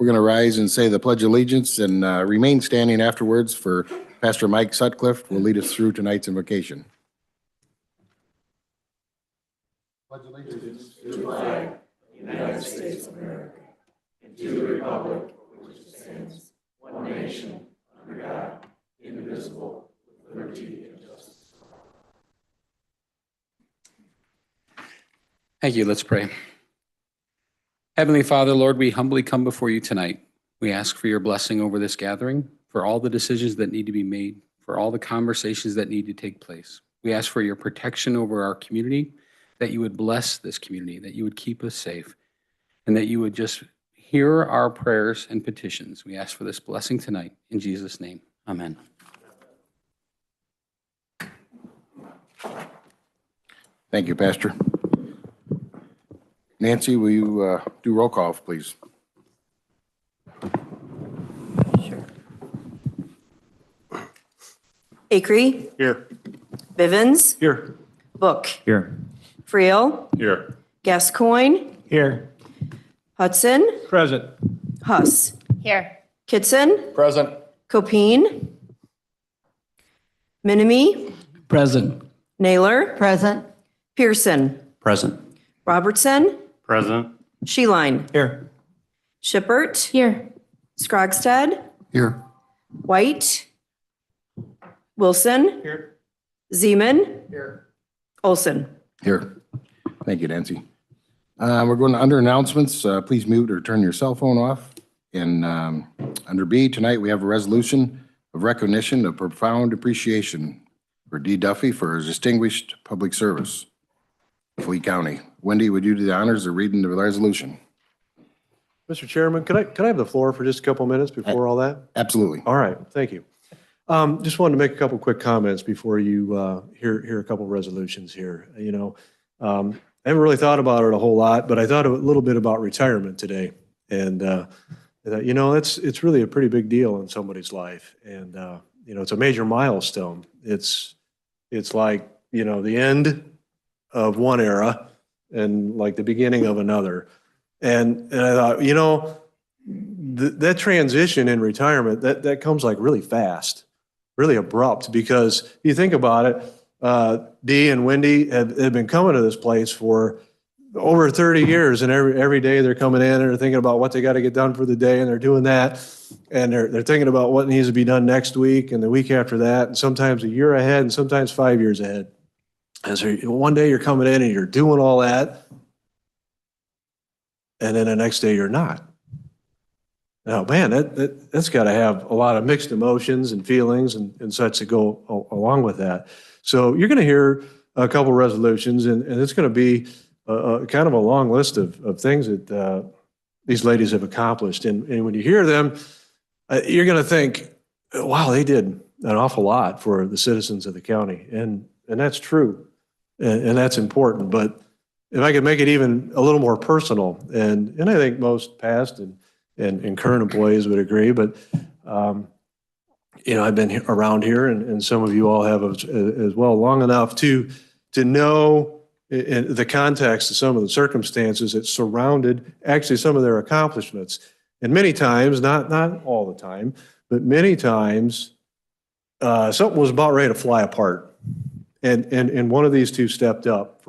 We're going to rise and say the Pledge of Allegiance and remain standing afterwards for Pastor Mike Sutcliffe will lead us through tonight's invocation. Pledge allegiance to the flag of the United States of America and to the republic for which it stands, one nation, under God, indivisible, with liberty and justice. Thank you. Let's pray. Heavenly Father, Lord, we humbly come before you tonight. We ask for your blessing over this gathering, for all the decisions that need to be made, for all the conversations that need to take place. We ask for your protection over our community, that you would bless this community, that you would keep us safe, and that you would just hear our prayers and petitions. We ask for this blessing tonight. In Jesus' name, amen. Thank you, Pastor. Nancy, will you do roll call, please? Sure. Acree? Here. Bivens? Here. Book? Here. Friel? Here. Gascoigne? Here. Hudson? Present. Huss? Here. Kitson? Present. Copine? Minimi? Present. Naylor? Present. Pearson? Present. Robertson? Present. Sheline? Here. Shippert? Here. Scrogstad? Here. White? Wilson? Here. Zeman? Here. Olson? Here. Thank you, Nancy. We're going to under announcements. Please mute or turn your cell phone off. And under B, tonight we have a resolution of recognition of profound appreciation for D. Duffy for his distinguished public service. Fleet County. Wendy, would you do the honors of reading the resolution? Mr. Chairman, can I have the floor for just a couple minutes before all that? Absolutely. All right, thank you. Just wanted to make a couple quick comments before you hear a couple resolutions here. I haven't really thought about it a whole lot, but I thought a little bit about retirement today. And it's really a pretty big deal in somebody's life. And it's a major milestone. It's like, the end of one era and like the beginning of another. And I thought, that transition in retirement, that comes like really fast, really abrupt, because you think about it, Dee and Wendy have been coming to this place for over 30 years, and every day they're coming in and they're thinking about what they got to get done for the day, and they're doing that, and they're thinking about what needs to be done next week and the week after that, and sometimes a year ahead and sometimes 5 years ahead. And so one day you're coming in and you're doing all that, and then the next day you're not. Now, man, that's got to have a lot of mixed emotions and feelings and such to go along with that. So you're going to hear a couple resolutions, and it's going to be kind of a long list of things that these ladies have accomplished. And when you hear them, you're going to think, wow, they did an awful lot for the citizens of the county. And that's true. And that's important. But if I could make it even a little more personal, and I think most past and current employees would agree, but I've been around here, and some of you all have as well, long enough to know in the context of some of the circumstances that surrounded actually some of their accomplishments. And many times, not all the time, but many times, something was about ready to fly apart. And one of these two stepped up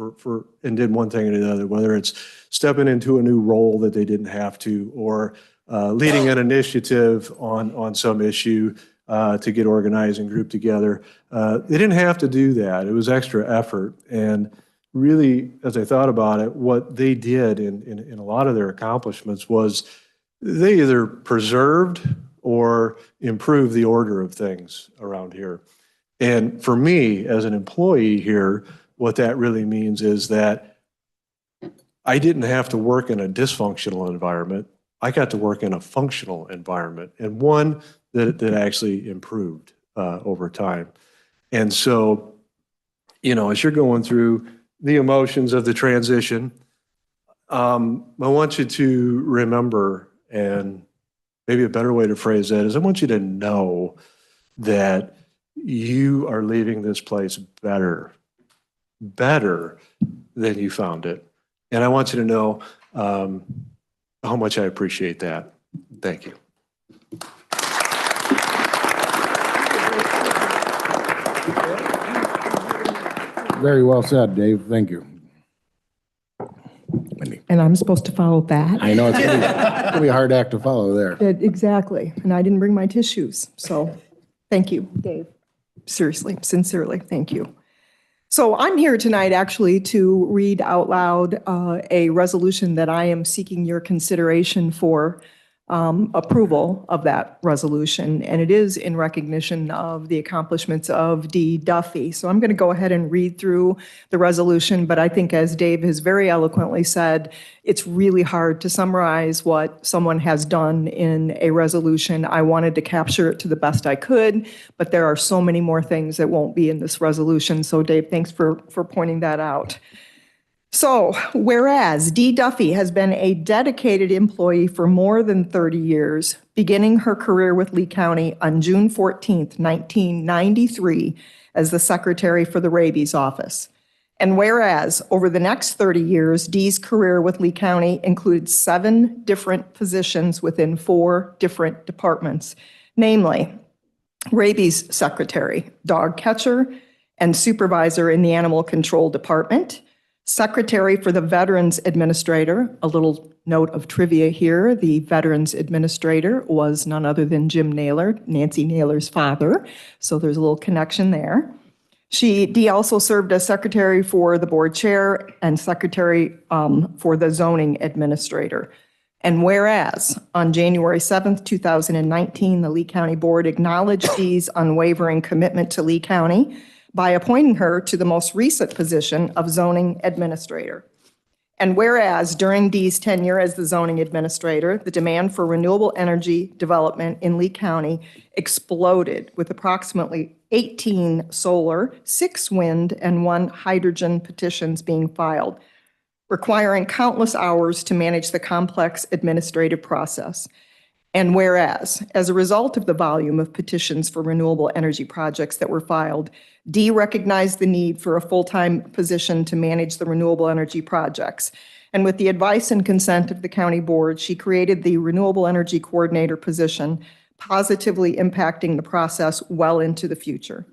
and did one thing or the other, whether it's stepping into a new role that they didn't have to, or leading an initiative on some issue to get organized and grouped together. They didn't have to do that. It was extra effort. And really, as I thought about it, what they did in a lot of their accomplishments was they either preserved or improved the order of things around here. And for me, as an employee here, what that really means is that I didn't have to work in a dysfunctional environment. I got to work in a functional environment, and one that actually improved over time. And so, as you're going through the emotions of the transition, I want you to remember, and maybe a better way to phrase that is I want you to know that you are leaving this place better than you found it. And I want you to know how much I appreciate that. Thank you. Very well said, Dave. Thank you. Wendy. And I'm supposed to follow that? I know it's gonna be a hard act to follow there. Exactly. And I didn't bring my tissues. So thank you, Dave. Seriously, sincerely, thank you. So I'm here tonight actually to read out loud a resolution that I am seeking your consideration for approval of that resolution. And it is in recognition of the accomplishments of Dee Duffy. So I'm going to go ahead and read through the resolution. But I think, as Dave has very eloquently said, it's really hard to summarize what someone has done in a resolution. I wanted to capture it to the best I could, but there are so many more things that won't be in this resolution. So Dave, thanks for pointing that out. So, whereas Dee Duffy has been a dedicated employee for more than 30 years, beginning her career with Lee County on June 14th, 1993, as the secretary for the rabies office. And whereas over the next 30 years, Dee's career with Lee County includes 7 different positions within 4 different departments, namely rabies secretary, dog catcher, and supervisor in the animal control department, secretary for the Veterans Administrator. A little note of trivia here, the Veterans Administrator was none other than Jim Naylor, Nancy Naylor's father, so there's a little connection there. Dee also served as secretary for the board chair and secretary for the zoning administrator. And whereas on January 7th, 2019, the Lee County Board acknowledged Dee's unwavering commitment to Lee County by appointing her to the most recent position of zoning administrator. And whereas during Dee's tenure as the zoning administrator, the demand for renewable energy development in Lee County exploded, with approximately 18 solar, 6 wind, and 1 hydrogen petitions being filed, requiring countless hours to manage the complex administrative process. And whereas, as a result of the volume of petitions for renewable energy projects that were filed, Dee recognized the need for a full-time position to manage the renewable energy projects. And with the advice and consent of the county board, she created the renewable energy coordinator position, positively impacting the process well into the future.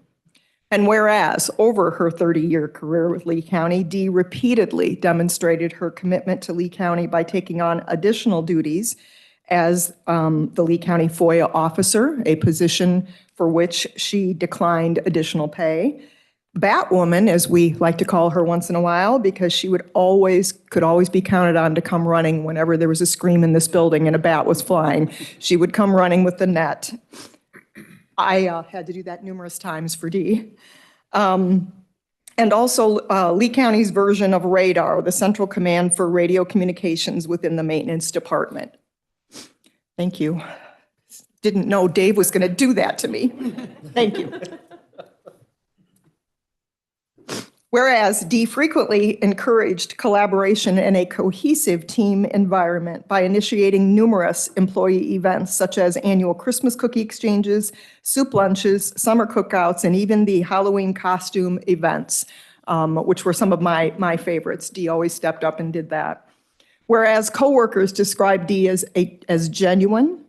And whereas over her 30-year career with Lee County, Dee repeatedly demonstrated her commitment to Lee County by taking on additional duties as the Lee County FOIA officer, a position for which she declined additional pay. Batwoman, as we like to call her once in a while, because she could always be counted on to come running whenever there was a scream in this building and a bat was flying. She would come running with the net. I had to do that numerous times for Dee. And also Lee County's version of radar, the central command for radio communications within the maintenance department. Thank you. Didn't know Dave was going to do that to me. Thank you. Whereas Dee frequently encouraged collaboration in a cohesive team environment by initiating numerous employee events such as annual Christmas cookie exchanges, soup lunches, summer cookouts, and even the Halloween costume events, which were some of my favorites. Dee always stepped up and did that. Whereas coworkers described Dee as genuine,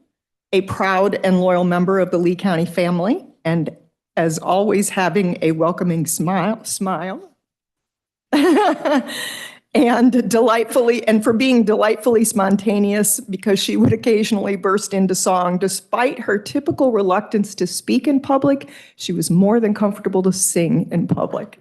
a proud and loyal member of the Lee County family, and as always having a welcoming smile, and for being delightfully spontaneous, because she would occasionally burst into song. Despite her typical reluctance to speak in public, she was more than comfortable to sing in public.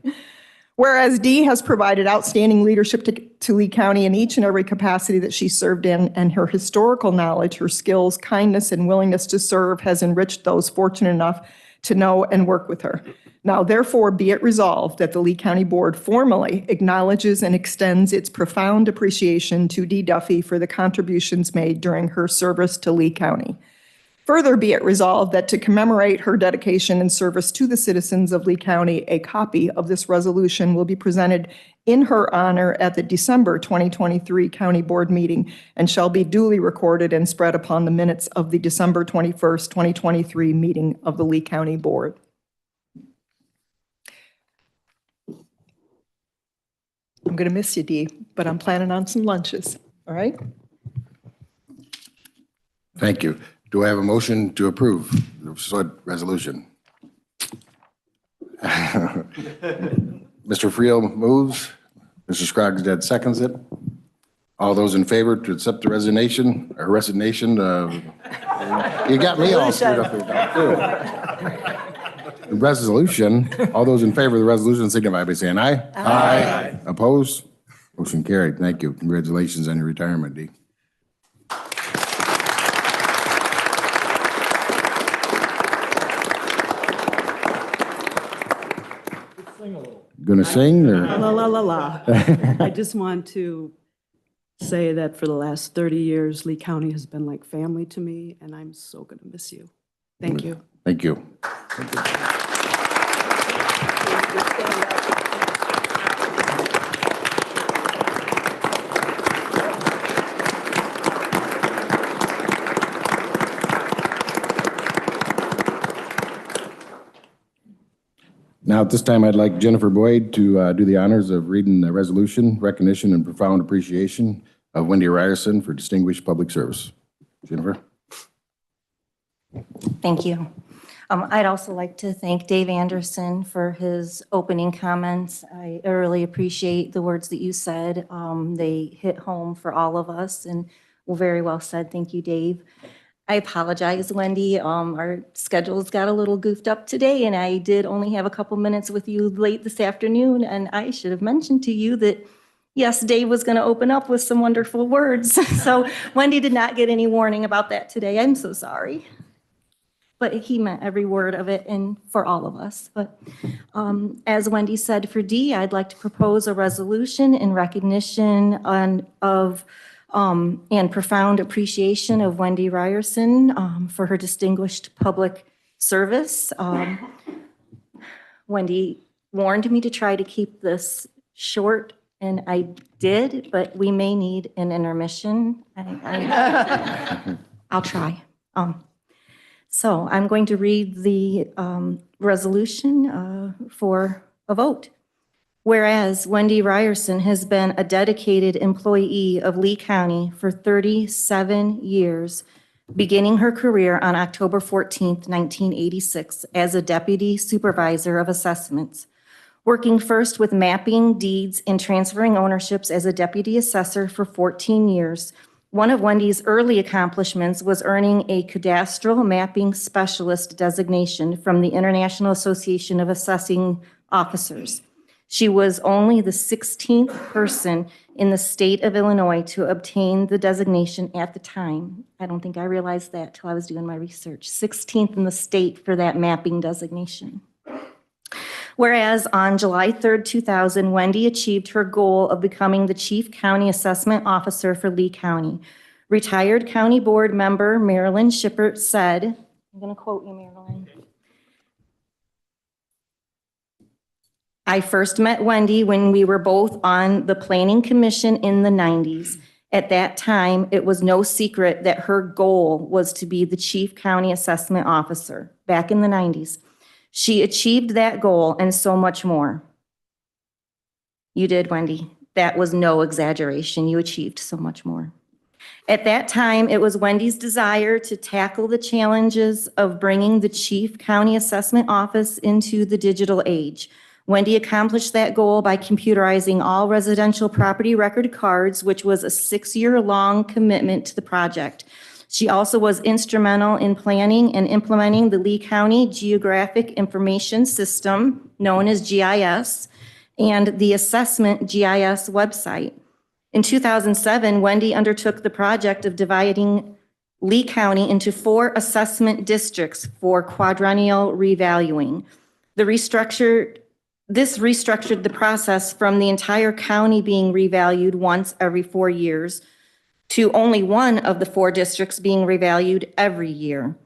Whereas Dee has provided outstanding leadership to Lee County in each and every capacity that she served in, and her historical knowledge, her skills, kindness, and willingness to serve has enriched those fortunate enough to know and work with her. Now, therefore, be it resolved that the Lee County Board formally acknowledges and extends its profound appreciation to Dee Duffy for the contributions made during her service to Lee County. Further, be it resolved that to commemorate her dedication and service to the citizens of Lee County, a copy of this resolution will be presented in her honor at the December 2023 County Board meeting and shall be duly recorded and spread upon the minutes of the December 21st, 2023 meeting of the Lee County Board. I'm going to miss you, Dee, but I'm planning on some lunches, all right? Thank you. Do I have a motion to approve the said resolution? Mr. Friel moves. Mr. Scroggins seconds it. All those in favor to accept the resignation, you got me all screwed up here now, too. The resolution, all those in favor of the resolution signify by saying aye. Aye. Opposed? Motion carried. Thank you. Congratulations on your retirement, Dee. Gonna sing or? La, la, la, la. I just want to say that for the last 30 years, Lee County has been like family to me, and I'm so going to miss you. Thank you. Thank you. Now, at this time, I'd like Jennifer Boyd to do the honors of reading the resolution, recognition, and profound appreciation of Wendy Ryerson for distinguished public service. Jennifer? Thank you. I'd also like to thank Dave Anderson for his opening comments. I really appreciate the words that you said. They hit home for all of us and were very well said. Thank you, Dave. I apologize, Wendy. Our schedules got a little goofed up today, and I did only have a couple minutes with you late this afternoon, and I should have mentioned to you that, yes, Dave was going to open up with some wonderful words. So Wendy did not get any warning about that today. I'm so sorry. But he meant every word of it and for all of us. But as Wendy said for D, I'd like to propose a resolution in recognition of and profound appreciation of Wendy Ryerson for her distinguished public service. Wendy warned me to try to keep this short, and I did, but we may need an intermission. I'll try. So I'm going to read the resolution for a vote. Whereas Wendy Ryerson has been a dedicated employee of Lee County for 37 years, beginning her career on October 14th, 1986, as a deputy supervisor of assessments, working first with mapping deeds and transferring ownerships as a deputy assessor for 14 years. One of Wendy's early accomplishments was earning a cadastral mapping specialist designation from the International Association of Assessing Officers. She was only the 16th person in the state of Illinois to obtain the designation at the time. I don't think I realized that till I was doing my research. 16th in the state for that mapping designation. Whereas on July 3rd, 2000, Wendy achieved her goal of becoming the Chief County Assessment Officer for Lee County. Retired County Board member Marilyn Shippert said, I'm going to quote you, Marilyn. I first met Wendy when we were both on the Planning Commission in the 90s. At that time, it was no secret that her goal was to be the Chief County Assessment Officer back in the 90s. She achieved that goal and so much more. You did, Wendy. That was no exaggeration. You achieved so much more. At that time, it was Wendy's desire to tackle the challenges of bringing the Chief County Assessment Office into the digital age. Wendy accomplished that goal by computerizing all residential property record cards, which was a 6-year-long commitment to the project. She also was instrumental in planning and implementing the Lee County Geographic Information System, known as GIS, and the Assessment GIS website. In 2007, Wendy undertook the project of dividing Lee County into 4 assessment districts for quadrennial revaluing. This restructured the process from the entire county being revalued once every 4 years to only one of the 4 districts being revalued every year.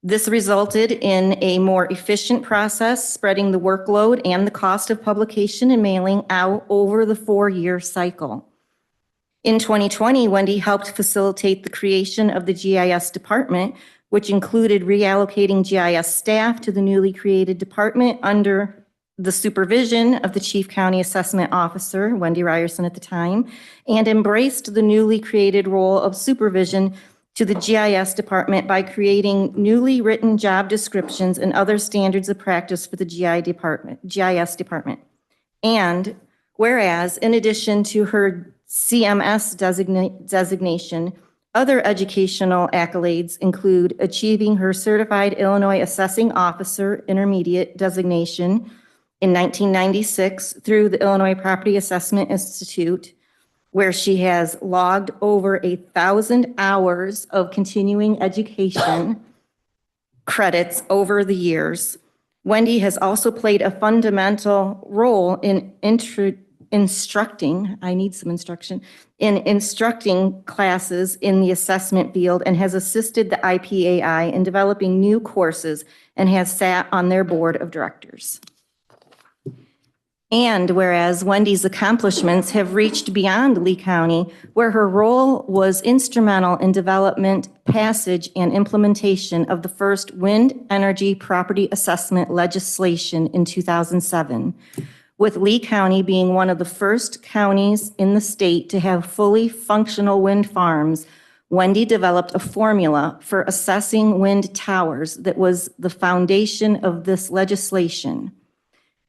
This resulted in a more efficient process, spreading the workload and the cost of publication and mailing out over the 4-year cycle. In 2020, Wendy helped facilitate the creation of the GIS department, which included reallocating GIS staff to the newly created department under the supervision of the Chief County Assessment Officer, Wendy Ryerson at the time, and embraced the newly created role of supervision to the GIS department by creating newly written job descriptions and other standards of practice for the GIS department. And whereas, in addition to her CMS designation, other educational accolades include achieving her Certified Illinois Assessing Officer Intermediate designation in 1996 through the Illinois Property Assessment Institute, where she has logged over 1,000 hours of continuing education credits over the years. Wendy has also played a fundamental role in instructing classes in the assessment field and has assisted the IPAI in developing new courses and has sat on their board of directors. And whereas Wendy's accomplishments have reached beyond Lee County, where her role was instrumental in development, passage, and implementation of the first wind energy property assessment legislation in 2007, with Lee County being one of the first counties in the state to have fully functional wind farms, Wendy developed a formula for assessing wind towers that was the foundation of this legislation.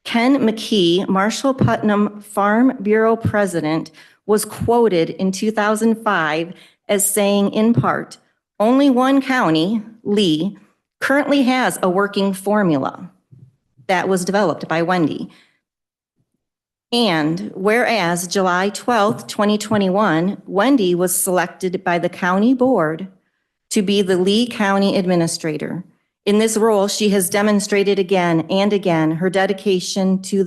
Ken McKee, Marshall Putnam Farm Bureau president, was quoted in 2005 as saying in part, "Only one county, Lee, currently has a working formula that was developed by Wendy." And whereas July 12th, 2021, Wendy was selected by the county board to be the Lee County Administrator. In this role, she has demonstrated again and again her dedication to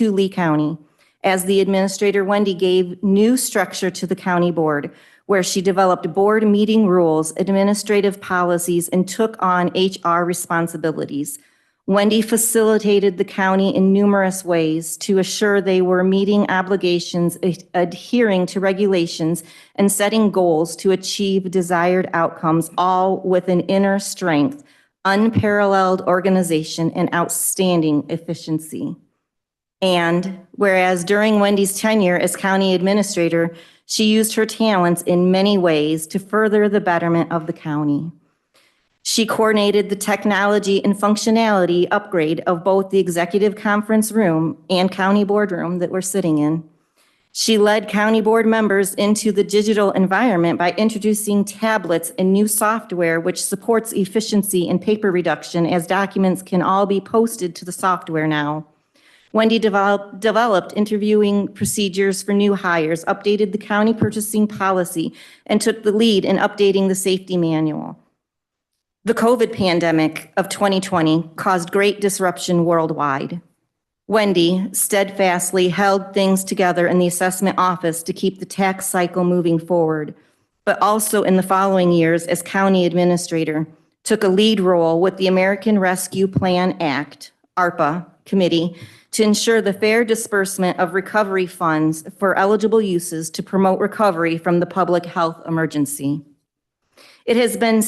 Lee County. As the administrator, Wendy gave new structure to the county board, where she developed board meeting rules, administrative policies, and took on HR responsibilities. Wendy facilitated the county in numerous ways to assure they were meeting obligations, adhering to regulations, and setting goals to achieve desired outcomes, all with an inner strength, unparalleled organization, and outstanding efficiency. And whereas during Wendy's tenure as county administrator, she used her talents in many ways to further the betterment of the county. She coordinated the technology and functionality upgrade of both the executive conference room and county boardroom that we're sitting in. She led county board members into the digital environment by introducing tablets and new software which supports efficiency and paper reduction, as documents can all be posted to the software now. Wendy developed interviewing procedures for new hires, updated the county purchasing policy, and took the lead in updating the safety manual. The COVID pandemic of 2020 caused great disruption worldwide. Wendy steadfastly held things together in the assessment office to keep the tax cycle moving forward, but also in the following years as county administrator, took a lead role with the American Rescue Plan Act, ARPA, committee to ensure the fair disbursement of recovery funds for eligible uses to promote recovery from the public health emergency. It has been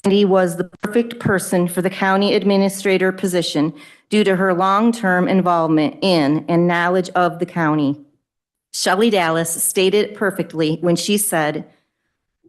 Wendy was the perfect person for the county administrator position due to her long-term involvement in and knowledge of the county. Shelley Dallas stated it perfectly when she said,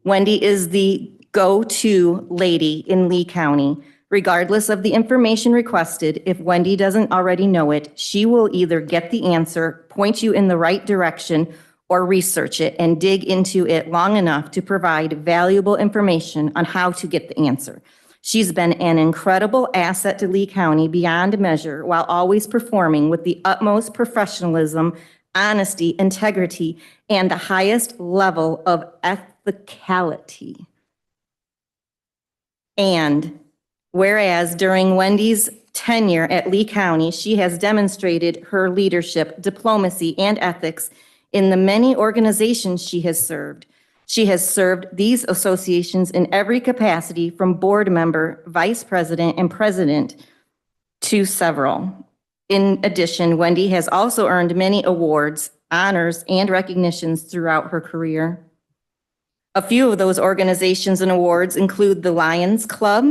"Wendy is the go-to lady in Lee County. Regardless of the information requested, if Wendy doesn't already know it, she will either get the answer, point you in the right direction, or research it and dig into it long enough to provide valuable information on how to get the answer. She's been an incredible asset to Lee County beyond measure, while always performing with the utmost professionalism, honesty, integrity, and the highest level of ethicality." And whereas during Wendy's tenure at Lee County, she has demonstrated her leadership, diplomacy, and ethics in the many organizations she has served. She has served these associations in every capacity, from board member, vice president, and president to several. In addition, Wendy has also earned many awards, honors, and recognitions throughout her career. A few of those organizations and awards include the Lions Club,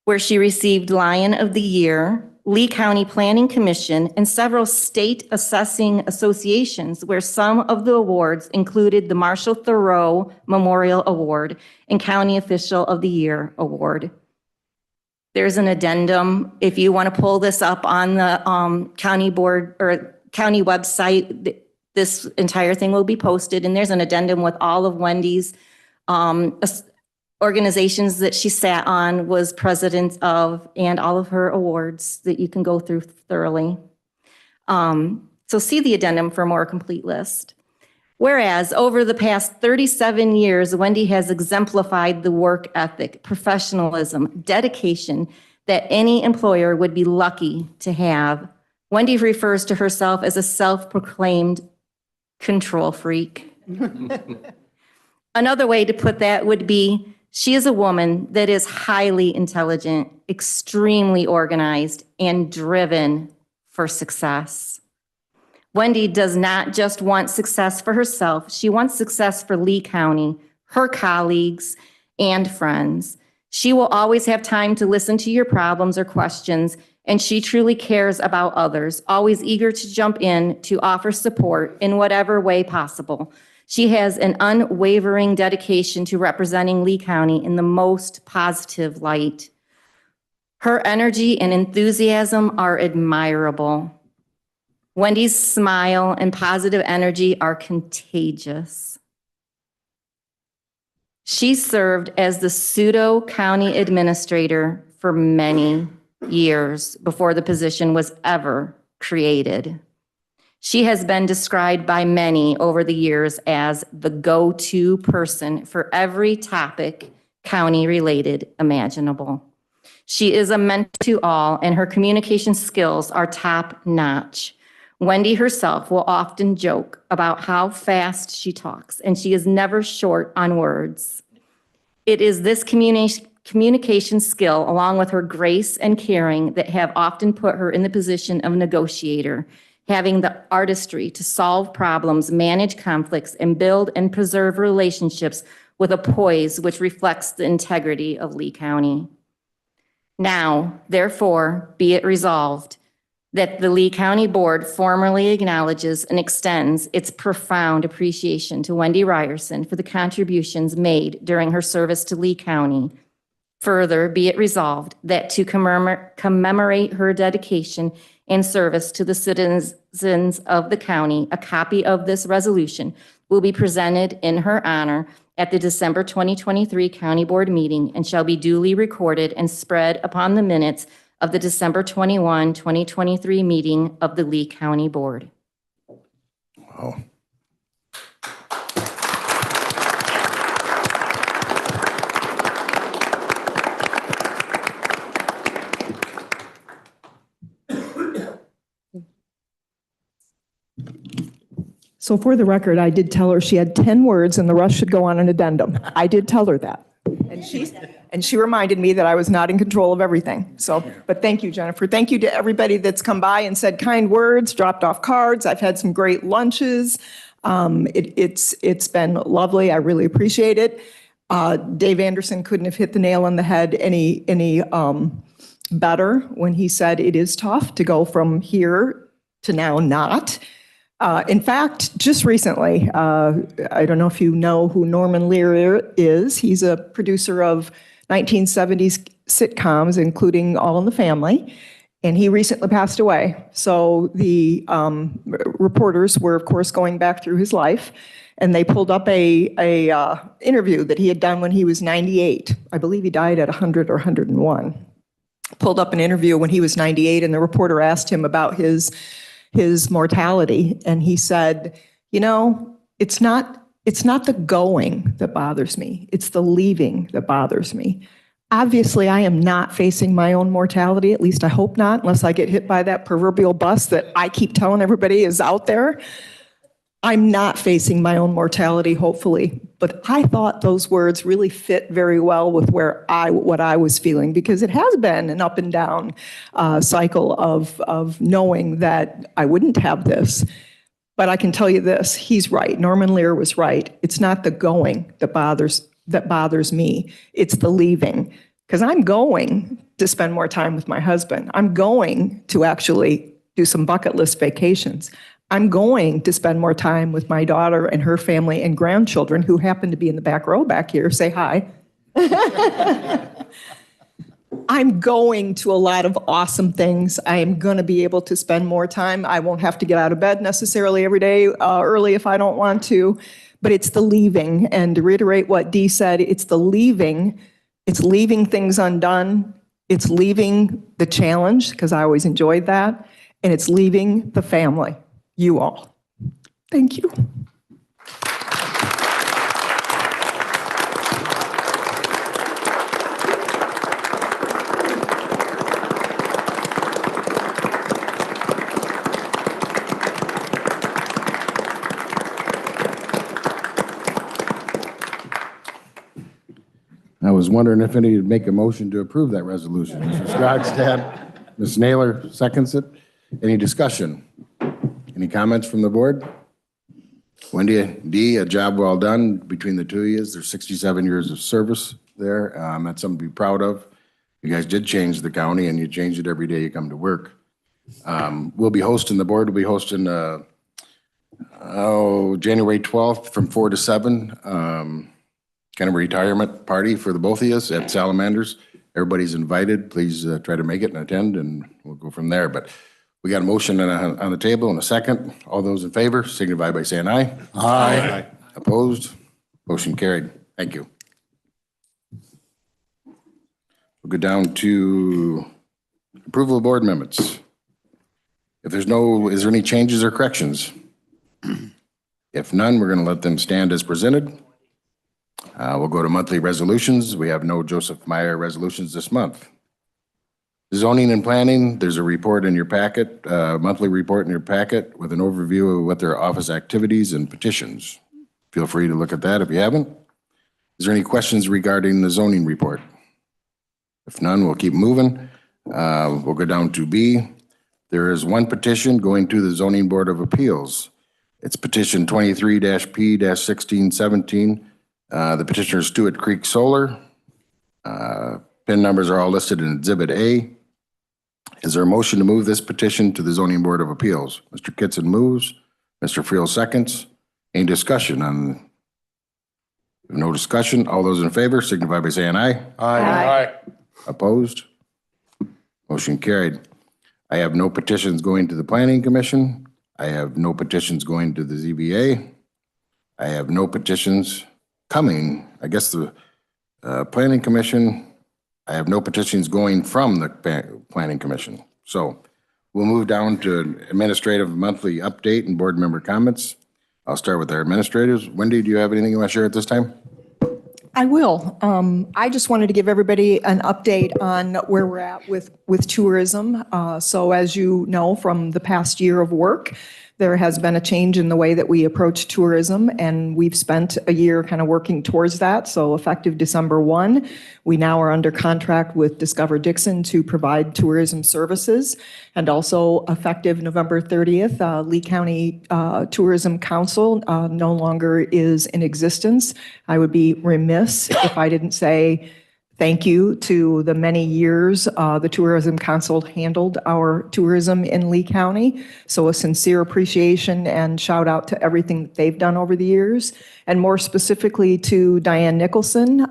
where she received Lion of the Year Lee County Planning Commission, and several state assessing associations, where some of the awards included the Marshall Thoreau Memorial Award and County Official of the Year Award. There's an addendum. If you want to pull this up on the county board or county website, this entire thing will be posted, and there's an addendum with all of Wendy's organizations that she sat on, was president of, and all of her awards that you can go through thoroughly. So see the addendum for a more complete list. Whereas over the past 37 years, Wendy has exemplified the work ethic, professionalism, dedication that any employer would be lucky to have. Wendy refers to herself as a self-proclaimed control freak. Another way to put that would be, she is a woman that is highly intelligent, extremely organized, and driven for success. Wendy does not just want success for herself, she wants success for Lee County, her colleagues, and friends. She will always have time to listen to your problems or questions, and she truly cares about others, always eager to jump in to offer support in whatever way possible. She has an unwavering dedication to representing Lee County in the most positive light. Her energy and enthusiasm are admirable. Wendy's smile and positive energy are contagious. She served as the pseudo county administrator for many years before the position was ever created. She has been described by many over the years as the go-to person for every topic county-related imaginable. She is a mentor to all, and her communication skills are top-notch. Wendy herself will often joke about how fast she talks, and she is never short on words. It is this communication skill, along with her grace and caring, that have often put her in the position of negotiator, having the artistry to solve problems, manage conflicts, and build and preserve relationships with a poise which reflects the integrity of Lee County. Now, therefore, be it resolved that the Lee County Board formally acknowledges and extends its profound appreciation to Wendy Ryerson for the contributions made during her service to Lee County. Further, be it resolved that to commemorate her dedication and service to the citizens of the county, a copy of this resolution will be presented in her honor at the December 2023 County Board meeting and shall be duly recorded and spread upon the minutes of the December 21, 2023 meeting of the Lee County Board. Wow. So for the record, I did tell her she had 10 words and the rest should go on an addendum. I did tell her that. And she reminded me that I was not in control of everything. So, but thank you, Jennifer. Thank you to everybody that's come by and said kind words, dropped off cards. I've had some great lunches. It's been lovely. I really appreciate it. Dave Anderson couldn't have hit the nail on the head any better when he said it is tough to go from here to now not. In fact, just recently, I don't know if you know who Norman Lear is. He's a producer of 1970s sitcoms, including All in the Family, and he recently passed away. So the reporters were, of course, going back through his life, and they pulled up a interview that he had done when he was 98. I believe he died at 100 or 101. Pulled up an interview when he was 98, and the reporter asked him about his mortality, and he said, you know, it's not the going that bothers me, it's the leaving that bothers me. Obviously, I am not facing my own mortality, at least I hope not, unless I get hit by that proverbial bus that I keep telling everybody is out there. I'm not facing my own mortality, hopefully, but I thought those words really fit very well with what I was feeling, because it has been an up and down cycle of knowing that I wouldn't have this. But I can tell you this, he's right. Norman Lear was right. It's not the going that bothers me. It's the leaving, because I'm going to spend more time with my husband. I'm going to actually do some bucket list vacations. I'm going to spend more time with my daughter and her family and grandchildren who happen to be in the back row back here. Say hi. I'm going to a lot of awesome things. I am going to be able to spend more time. I won't have to get out of bed necessarily every day early if I don't want to, but it's the leaving. And to reiterate what Dee said, it's the leaving. It's leaving things undone. It's leaving the challenge, because I always enjoyed that. And it's leaving the family, you all. Thank you. I was wondering if any would make a motion to approve that resolution. Mr. Schragstad, Ms. Naylor seconds it. Any discussion? Any comments from the board? Wendy, Dee, a job well done between the two of you. There's 67 years of service there. That's something to be proud of. You guys did change the county, and you change it every day you come to work. We'll be hosting, the board will be hosting January 12th from 4 to 7. Kind of a retirement party for the both of us at Salamanders. Everybody's invited. Please try to make it and attend, and we'll go from there. But we got a motion on the table and a second. All those in favor signify by saying aye. Aye. Opposed? Motion carried. Thank you. We'll go down to approval of board minutes. If there's no, is there any changes or corrections? If none, we're going to let them stand as presented. We'll go to monthly resolutions. We have no Joseph Meyer resolutions this month. Zoning and planning, there's a report in your packet, monthly report in your packet with an overview of what their office activities and petitions. Feel free to look at that if you haven't. Is there any questions regarding the zoning report? If none, we'll keep moving. We'll go down to B. There is one petition going to the Zoning Board of Appeals. It's petition 23-P-1617. The petitioner is Stewart Creek Solar. PIN numbers are all listed in Exhibit A. Is there a motion to move this petition to the Zoning Board of Appeals? Mr. Kitson moves. Mr. Friel seconds. Any discussion on? No discussion. All those in favor signify by saying aye. Aye. Opposed? Motion carried. I have no petitions going to the Planning Commission. I have no petitions going to the ZBA. I have no petitions coming. I guess the Planning Commission, I have no petitions going from the Planning Commission. So we'll move down to administrative monthly update and board member comments. I'll start with our administrators. Wendy, do you have anything you want to share at this time? I will. I just wanted to give everybody an update on where we're at with tourism. So as you know from the past year of work, there has been a change in the way that we approach tourism, and we've spent a year kind of working towards that. So effective December 1, we now are under contract with Discover Dixon to provide tourism services. And also effective November 30th, Lee County Tourism Council no longer is in existence. I would be remiss if I didn't say thank you to the many years the Tourism Council handled our tourism in Lee County. So a sincere appreciation and shout out to everything that they've done over the years. And more specifically to Diane Nicholson.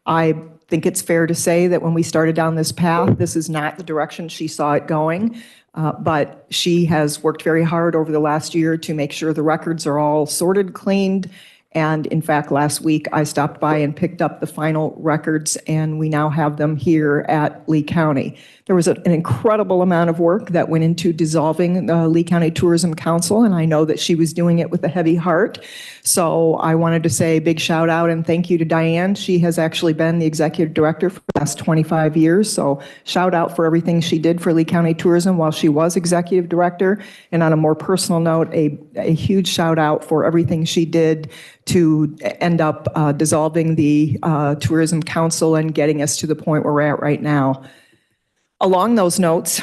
I think it's fair to say that when we started down this path, this is not the direction she saw it going. But she has worked very hard over the last year to make sure the records are all sorted, cleaned. And in fact, last week I stopped by and picked up the final records, and we now have them here at Lee County. There was an incredible amount of work that went into dissolving the Lee County Tourism Council, and I know that she was doing it with a heavy heart. So I wanted to say a big shout out and thank you to Diane. She has actually been the executive director for the last 25 years. So shout out for everything she did for Lee County Tourism while she was executive director. And on a more personal note, a huge shout out for everything she did to end up dissolving the Tourism Council and getting us to the point where we're at right now. Along those notes,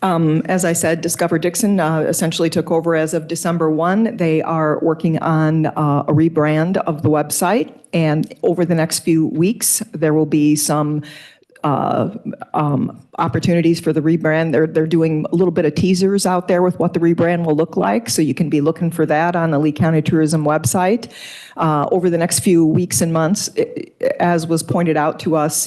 as I said, Discover Dixon essentially took over as of December 1. They are working on a rebrand of the website, and over the next few weeks, there will be some opportunities for the rebrand. They're doing a little bit of teasers out there with what the rebrand will look like, so you can be looking for that on the Lee County Tourism website over the next few weeks and months. As was pointed out to us,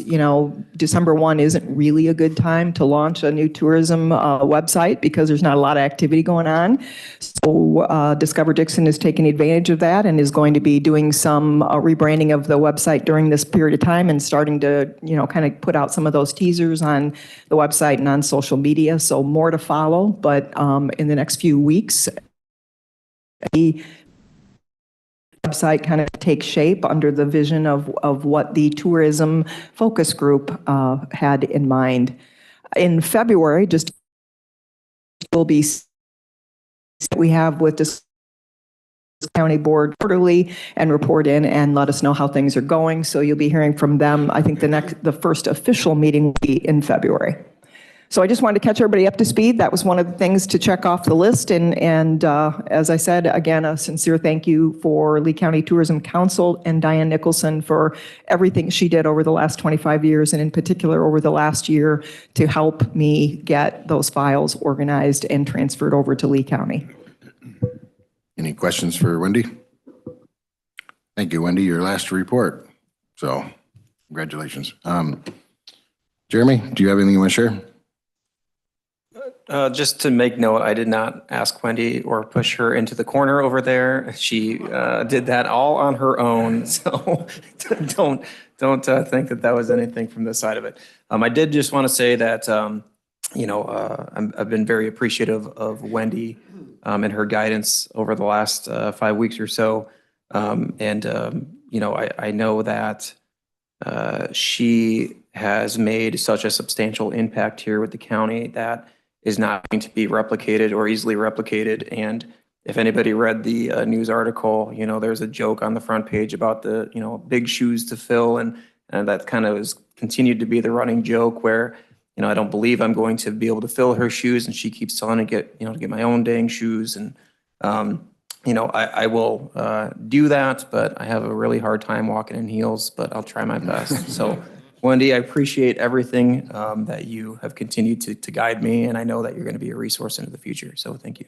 December 1 isn't really a good time to launch a new tourism website because there's not a lot of activity going on. So Discover Dixon is taking advantage of that and is going to be doing some rebranding of the website during this period of time and starting to, kind of put out some of those teasers on the website and on social media. So more to follow, but in the next few weeks, the website kind of takes shape under the vision of what the tourism focus group had in mind. In February, just will be we have with this county board quarterly and report in and let us know how things are going. So you'll be hearing from them. I think the first official meeting will be in February. So I just wanted to catch everybody up to speed. That was one of the things to check off the list. And as I said, again, a sincere thank you for Lee County Tourism Council and Diane Nicholson for everything she did over the last 25 years, and in particular over the last year to help me get those files organized and transferred over to Lee County. Any questions for Wendy? Thank you, Wendy. Your last report. So congratulations. Jeremy, do you have anything you want to share? Just to make note, I did not ask Wendy or push her into the corner over there. She did that all on her own. So don't think that was anything from this side of it. I did just want to say that, I've been very appreciative of Wendy and her guidance over the last 5 weeks or so. I know that she has made such a substantial impact here with the county that is not going to be replicated or easily replicated. And if anybody read the news article, there's a joke on the front page about the, big shoes to fill. And that kind of has continued to be the running joke where, I don't believe I'm going to be able to fill her shoes. And she keeps telling me to get my own dang shoes. And, I will do that, but I have a really hard time walking in heels, but I'll try my best. So Wendy, I appreciate everything that you have continued to guide me, and I know that you're going to be a resource into the future. So thank you.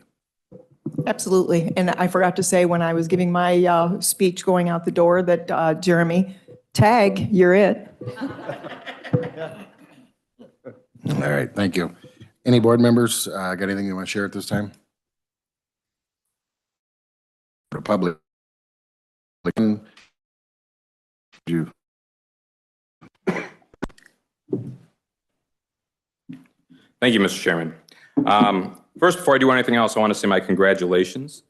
Absolutely. And I forgot to say when I was giving my speech going out the door that Jeremy, tag, you're it. All right, thank you. Any board members got anything you want to share at this time? For the public, you. Thank you, Mr. Chairman. First, before I do anything else, I want to say my congratulations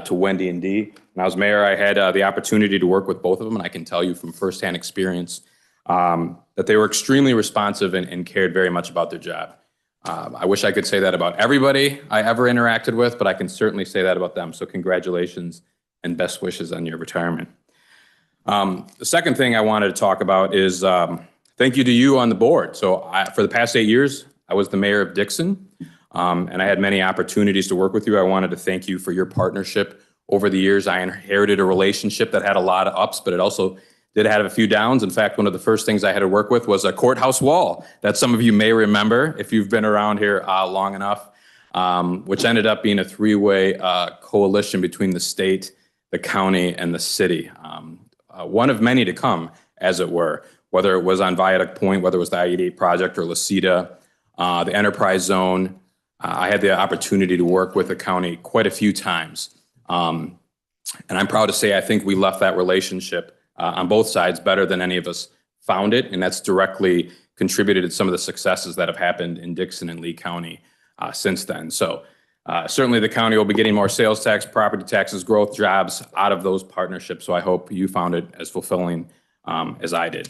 to Wendy and Dee. When I was mayor, I had the opportunity to work with both of them, and I can tell you from firsthand experience that they were extremely responsive and cared very much about their job. I wish I could say that about everybody I ever interacted with, but I can certainly say that about them. So congratulations and best wishes on your retirement. The second thing I wanted to talk about is thank you to you on the board. So for the past 8 years, I was the mayor of Dixon, and I had many opportunities to work with you. I wanted to thank you for your partnership over the years. I inherited a relationship that had a lot of ups, but it also did have a few downs. In fact, one of the first things I had to work with was a courthouse wall that some of you may remember if you've been around here long enough, which ended up being a three-way coalition between the state, the county, and the city. One of many to come, as it were, whether it was on Viaduct Point, whether it was the I-88 project or LaCita, the enterprise zone. I had the opportunity to work with the county quite a few times. And I'm proud to say I think we left that relationship on both sides better than any of us found it. And that's directly contributed to some of the successes that have happened in Dixon and Lee County since then. So certainly the county will be getting more sales tax, property taxes, growth, jobs out of those partnerships. So I hope you found it as fulfilling as I did.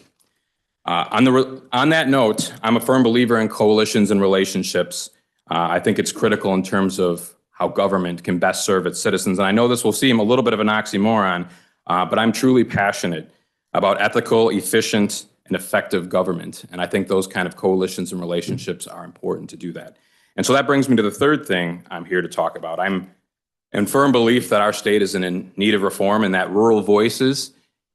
On that note, I'm a firm believer in coalitions and relationships. I think it's critical in terms of how government can best serve its citizens. And I know this will seem a little bit of an oxymoron, but I'm truly passionate about ethical, efficient, and effective government. And I think those kind of coalitions and relationships are important to do that. And so that brings me to the third thing I'm here to talk about. I'm in firm belief that our state is in need of reform and that rural voices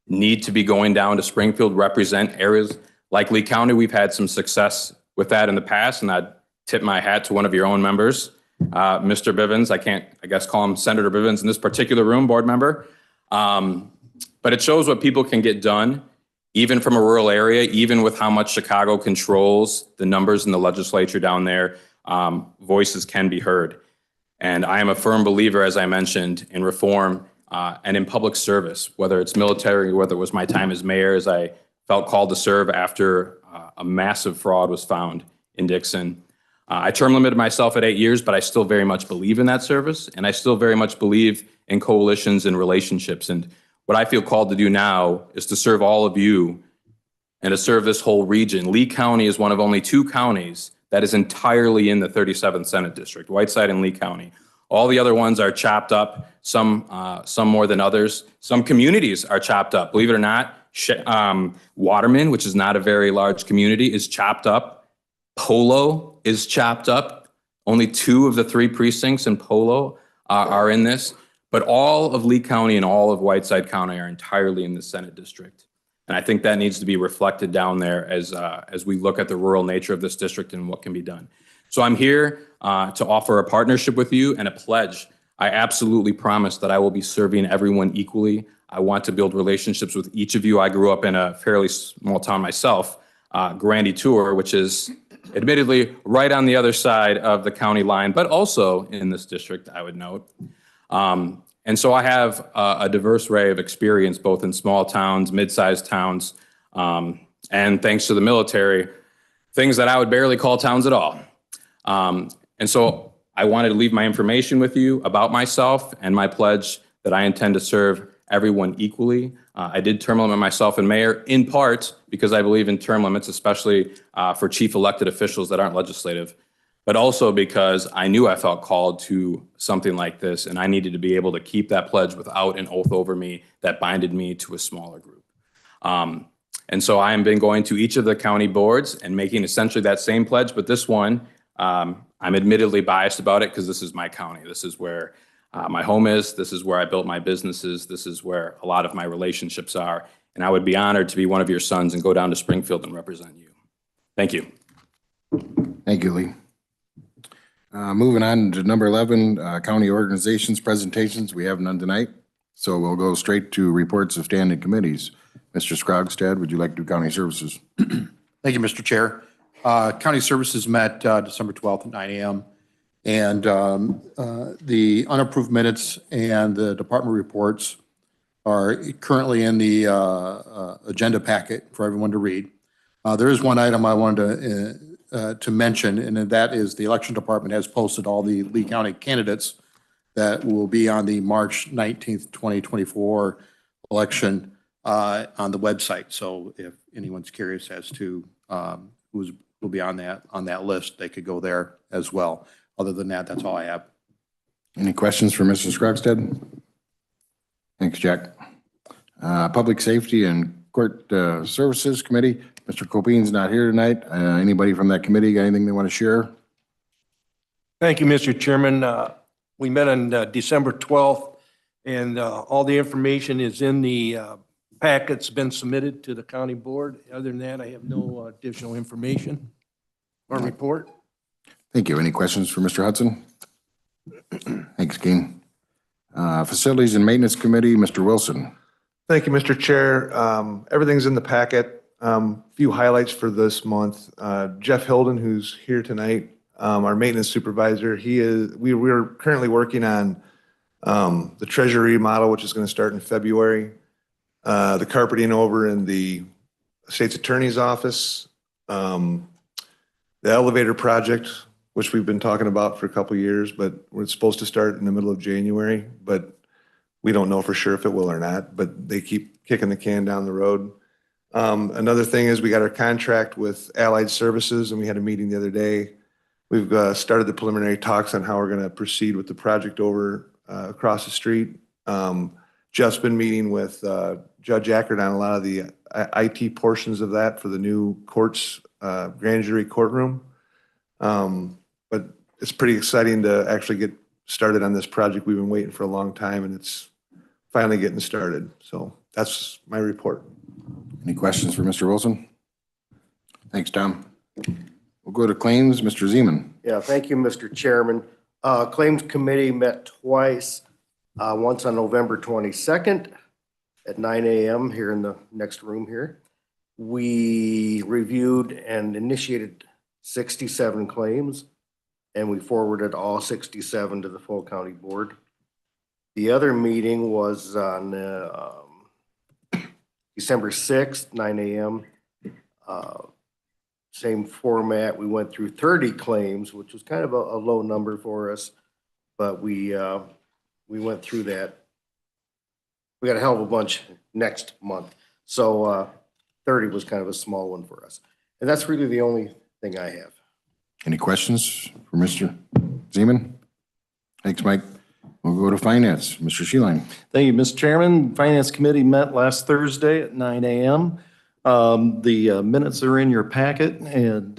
need to be going down to Springfield, represent areas Like Lee County, we've had some success with that in the past, and I'd tip my hat to one of your own members, Mr. Bivens. I can't, I guess, call him Senator Bivens in this particular room, board member. But it shows what people can get done, even from a rural area, even with how much Chicago controls the numbers in the legislature down there, voices can be heard. And I am a firm believer, as I mentioned, in reform and in public service, whether it's military, whether it was my time as mayor, as I felt called to serve after a massive fraud was found in Dixon. I term limited myself at 8 years, but I still very much believe in that service, and I still very much believe in coalitions and relationships. And what I feel called to do now is to serve all of you and to serve this whole region. Lee County is one of only 2 counties that is entirely in the 37th Senate District, Whiteside and Lee County. All the other ones are chopped up, some more than others. Some communities are chopped up. Believe it or not, Waterman, which is not a very large community, is chopped up. Polo is chopped up. Only 2 of the 3 precincts in Polo are in this. But all of Lee County and all of Whiteside County are entirely in the Senate District. And I think that needs to be reflected down there as we look at the rural nature of this district and what can be done. So I'm here to offer a partnership with you and a pledge. I absolutely promise that I will be serving everyone equally. I want to build relationships with each of you. I grew up in a fairly small town myself, Grandy Tour, which is admittedly right on the other side of the county line, but also in this district, I would note. And so I have a diverse array of experience, both in small towns, mid-sized towns, and thanks to the military, things that I would barely call towns at all. And so I wanted to leave my information with you about myself and my pledge that I intend to serve everyone equally. I did term limit myself in mayor in part because I believe in term limits, especially for chief elected officials that aren't legislative, but also because I knew I felt called to something like this, and I needed to be able to keep that pledge without an oath over me that binded me to a smaller group. And so I have been going to each of the county boards and making essentially that same pledge, but this one, I'm admittedly biased about it because this is my county. This is where my home is. This is where I built my businesses. This is where a lot of my relationships are. And I would be honored to be one of your sons and go down to Springfield and represent you. Thank you. Thank you, Lee. Moving on to number 11, county organizations presentations. We have none tonight, so we'll go straight to reports of standing committees. Mr. Scrogstad, would you like to do county services? Thank you, Mr. Chair. County Services met December 12th at 9 a.m. And the unapproved minutes and the department reports are currently in the agenda packet for everyone to read. There is one item I wanted to mention, and that is the election department has posted all the Lee County candidates that will be on the March 19th, 2024 election on the website. So if anyone's curious as to who will be on that list, they could go there as well. Other than that, that's all I have. Any questions for Mr. Scrogstad? Thanks, Jack. Public Safety and Court Services Committee. Mr. Copin's not here tonight. Anybody from that committee got anything they want to share? Thank you, Mr. Chairman. We met on December 12th, and all the information is in the packet's been submitted to the county board. Other than that, I have no additional information or report. Thank you. Any questions for Mr. Hudson? Thanks, Keen. Facilities and Maintenance Committee, Mr. Wilson. Thank you, Mr. Chair. Everything's in the packet. Few highlights for this month. Jeff Hilden, who's here tonight, our maintenance supervisor, we're currently working on the treasury model, which is going to start in February. The carpeting over in the state's attorney's office, the elevator project, which we've been talking about for a couple of years, but we're supposed to start in the middle of January, but we don't know for sure if it will or not, but they keep kicking the can down the road. Another thing is we got our contract with Allied Services, and we had a meeting the other day. We've started the preliminary talks on how we're going to proceed with the project over across the street. Just been meeting with Judge Ackert on a lot of the IT portions of that for the new courts, grand jury courtroom. But it's pretty exciting to actually get started on this project. We've been waiting for a long time, and it's finally getting started. So that's my report. Any questions for Mr. Wilson? Thanks, Tom. We'll go to claims. Mr. Zeman. Yeah, thank you, Mr. Chairman. Claims Committee met twice, once on November 22nd at 9 a.m. here in the next room here. We reviewed and initiated 67 claims, and we forwarded all 67 to the full county board. The other meeting was on December 6th, 9 a.m. Same format. We went through 30 claims, which was kind of a low number for us, but we went through that. We got a hell of a bunch next month. So 30 was kind of a small one for us. And that's really the only thing I have. Any questions for Mr. Zeman? Thanks, Mike. We'll go to finance. Mr. Sheeline. Thank you, Mr. Chairman. Finance Committee met last Thursday at 9 a.m. The minutes are in your packet, and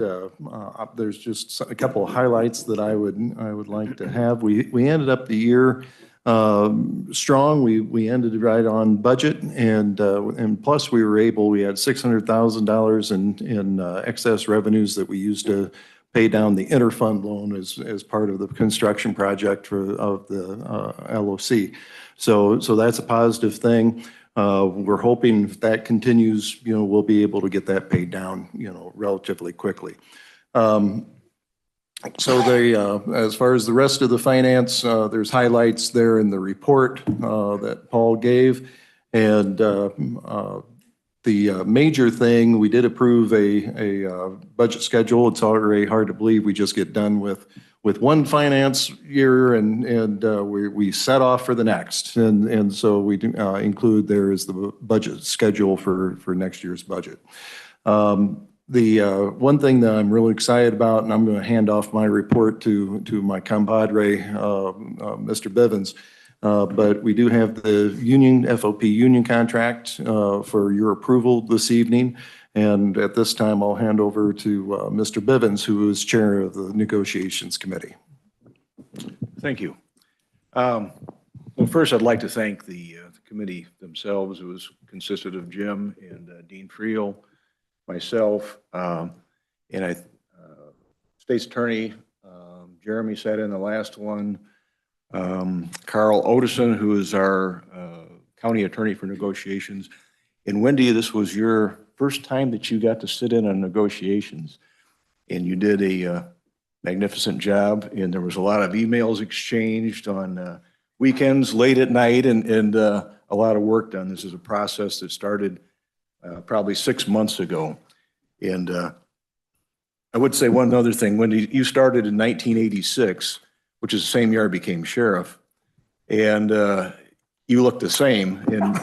there's just a couple of highlights that I would like to have. We ended up the year strong. We ended right on budget, and plus we had $600,000 in excess revenues that we used to pay down the interfund loan as part of the construction project of the LOC. So that's a positive thing. We're hoping if that continues, we'll be able to get that paid down, relatively quickly. So as far as the rest of the finance, there's highlights there in the report that Paul gave. And the major thing, we did approve a budget schedule. It's already hard to believe we just get done with one finance year and we set off for the next. And so we include there is the budget schedule for next year's budget. The one thing that I'm really excited about, and I'm going to hand off my report to my compadre, Mr. Bivens, but we do have the FOP union contract for your approval this evening. And at this time, I'll hand over to Mr. Bivens, who is chair of the negotiations committee. Thank you. Well, first, I'd like to thank the committee themselves. It consisted of Jim and Dean Friel, myself, and State's Attorney Jeremy sat in the last one. Carl Odison, who is our county attorney for negotiations. And Wendy, this was your first time that you got to sit in on negotiations, and you did a magnificent job. And there was a lot of emails exchanged on weekends, late at night, and a lot of work done. This is a process that started probably 6 months ago. And I would say one other thing. Wendy, you started in 1986, which is the same year I became sheriff, and you look the same. And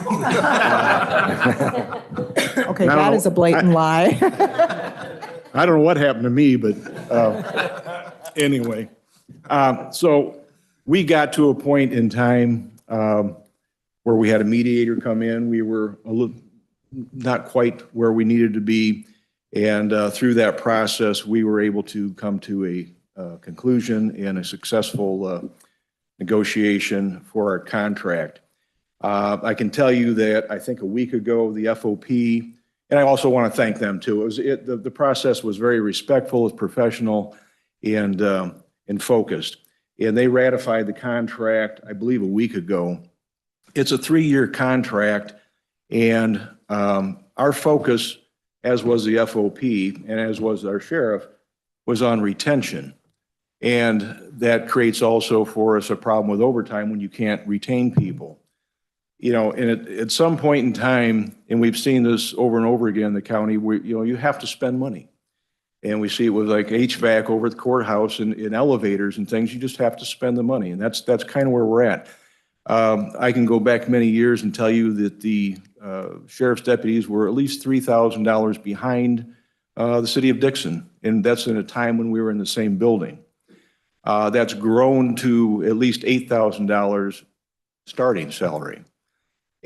Okay, that is a blatant lie. I don't know what happened to me, but anyway. So we got to a point in time where we had a mediator come in. We were not quite where we needed to be. And through that process, we were able to come to a conclusion and a successful negotiation for our contract. I can tell you that I think a week ago, the FOP, and I also want to thank them too. The process was very respectful, it was professional, and focused. And they ratified the contract, I believe, a week ago. It's a 3-year contract, and our focus, as was the FOP and as was our sheriff, was on retention. And that creates also for us a problem with overtime when you can't retain people. And at some point in time, and we've seen this over and over again in the county, where you have to spend money. And we see it with like HVAC over at the courthouse and in elevators and things. You just have to spend the money, and that's kind of where we're at. I can go back many years and tell you that the sheriff's deputies were at least $3,000 behind the city of Dixon, and that's in a time when we were in the same building. That's grown to at least $8,000 starting salary.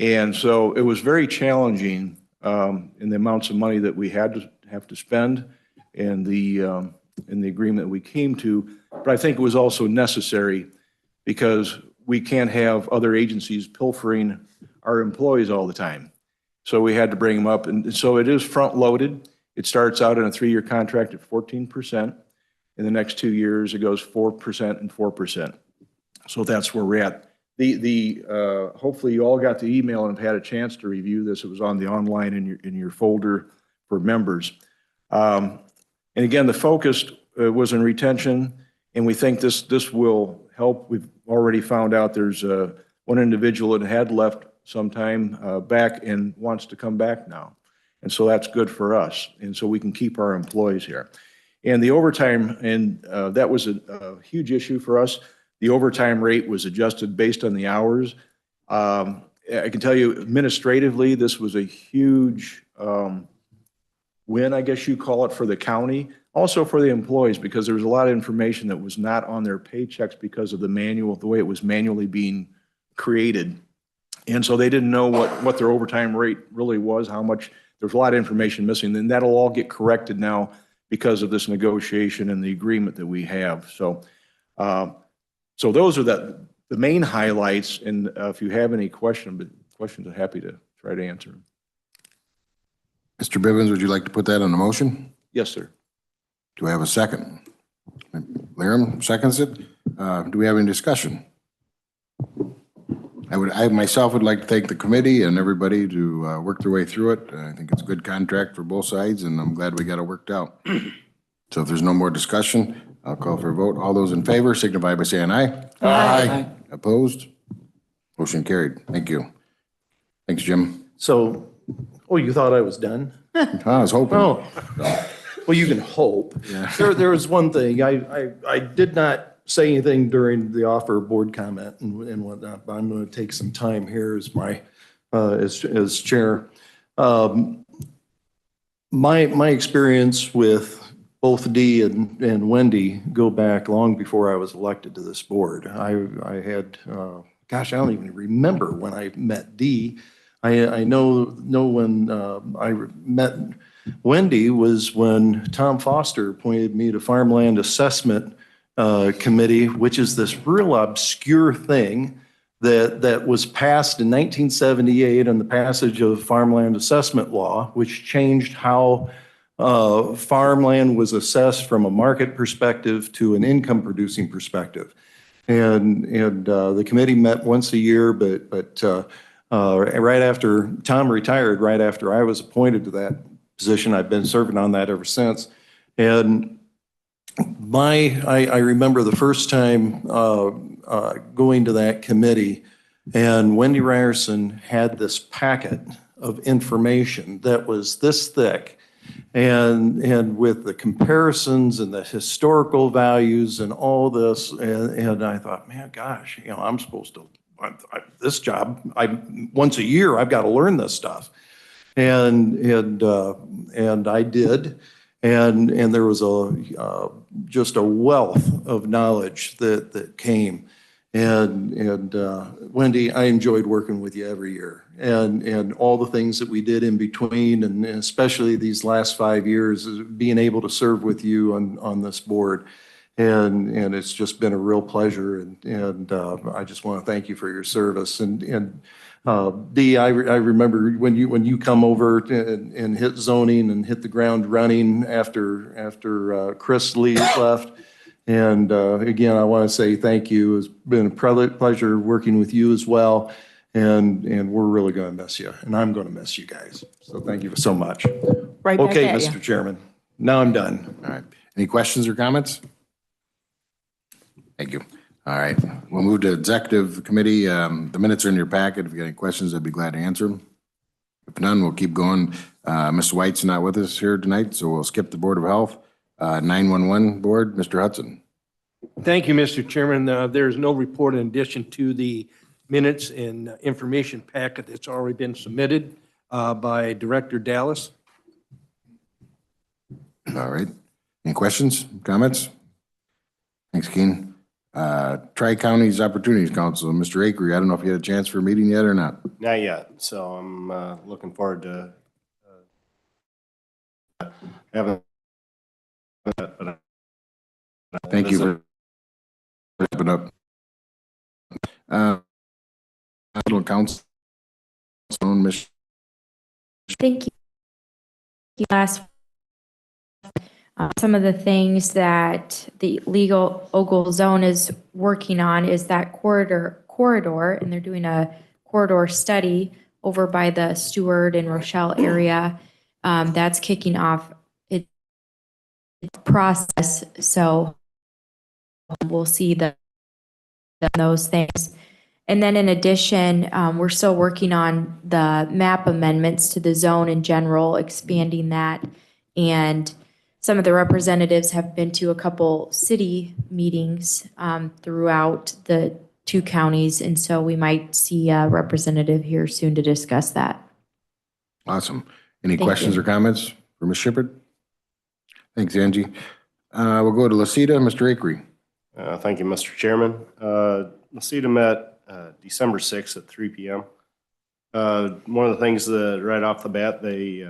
And so it was very challenging in the amounts of money that we have to spend and in the agreement that we came to. But I think it was also necessary because we can't have other agencies pilfering our employees all the time. So we had to bring them up. And so it is front loaded. It starts out in a 3-year contract at 14%. In the next 2 years, it goes 4% and 4%. So that's where we're at. Hopefully you all got the email and have had a chance to review this. It was on the online in your folder for members. And again, the focus was in retention, and we think this will help. We've already found out there's one individual that had left sometime back and wants to come back now. And so that's good for us. And so we can keep our employees here. And the overtime, and that was a huge issue for us. The overtime rate was adjusted based on the hours. I can tell you administratively, this was a huge win, I guess you call it, for the county, also for the employees, because there was a lot of information that was not on their paychecks because of the way it was manually being created. And so they didn't know what their overtime rate really was, how much. There's a lot of information missing, and that'll all get corrected now because of this negotiation and the agreement that we have. So, so those are the main highlights. And if you have any questions, I'm happy to try to answer them. Mr. Bivens, would you like to put that on the motion? Yes, sir. Do I have a second? Laram seconds it. Do we have any discussion? I myself would like to thank the committee and everybody to work their way through it. I think it's a good contract for both sides, and I'm glad we got it worked out. So if there's no more discussion, I'll call for a vote. All those in favor signify by saying aye. Aye. Opposed? Motion carried. Thank you. Thanks, Jim. So, you thought I was done? I was hoping. Oh, well, you can hope. Yeah. There was one thing. I did not say anything during the offer of board comment and whatnot, but I'm going to take some time here as my, as chair. My experience with both Dee and Wendy go back long before I was elected to this board. I had, gosh, I don't even remember when I met Dee. I know when I met Wendy was when Tom Foster appointed me to Farmland Assessment Committee, which is this real obscure thing that was passed in 1978 on the passage of Farmland Assessment Law, which changed how farmland was assessed from a market perspective to an income producing perspective. And the committee met once a year, but right after Tom retired, right after I was appointed to that position, I've been serving on that ever since. And I remember the first time going to that committee, and Wendy Ryerson had this packet of information that was this thick, and with the comparisons and the historical values and all this, and I thought, man, gosh, I'm supposed to, this job, once a year, I've got to learn this stuff. And I did. And there was just a wealth of knowledge that came. And Wendy, I enjoyed working with you every year, and all the things that we did in between, and especially these last 5 years, being able to serve with you on this board. And it's just been a real pleasure. And I just want to thank you for your service. And Dee, I remember when you come over and hit zoning and hit the ground running after Chris Lee left. And again, I want to say thank you. It's been a pleasure working with you as well. And we're really going to miss you. And I'm going to miss you guys. So thank you so much. Right back Okay, at ya. Mr. Chairman. Now I'm done. All right. Any questions or comments? Thank you. All right. We'll move to executive committee. The minutes are in your packet. If you got any questions, I'd be glad to answer them. If none, we'll keep going. Mr. White's not with us here tonight, so we'll skip the Board of Health. 911 Board, Mr. Hudson. Thank you, Mr. Chairman. There's no report in addition to the minutes and information packet that's already been submitted by Director Dallas. All right. Any questions, comments? Thanks, Keen. Tri-Counties Opportunities Council, Mr. Akery, I don't know if you had a chance for a meeting yet or not. Not yet, so I'm looking forward to having. Thank you for wrapping up. Council, Thank you. Last Some of the things that the legal Ogle zone is working on is that corridor, and they're doing a corridor study over by the Stewart and Rochelle area. That's kicking off its process, so we'll see those things. And then in addition, we're still working on the map amendments to the zone in general, expanding that. And some of the representatives have been to a couple city meetings throughout the 2 counties. And so we might see a representative here soon to discuss that. Awesome. Any Thank questions you. or comments for Ms. Shippard? Thanks, Angie. We'll go to Lacita, Mr. Akery. Thank you, Mr. Chairman. Lacita met December 6th at 3 p.m. One of the things that right off the bat, they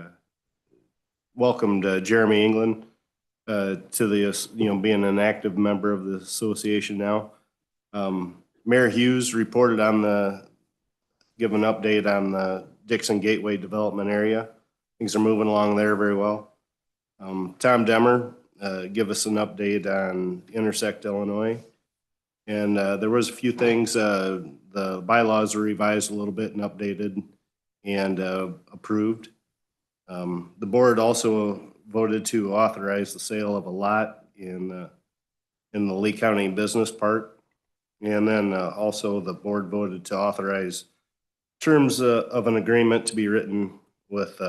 welcomed Jeremy England to the, being an active member of the association now. Mayor Hughes reported give an update on the Dixon Gateway development area. Things are moving along there very well. Tom Demmer give us an update on Intersect Illinois. And there was a few things, the bylaws were revised a little bit and updated and approved. The board also voted to authorize the sale of a lot in the Lee County Business Park. And then also the board voted to authorize terms of an agreement to be written with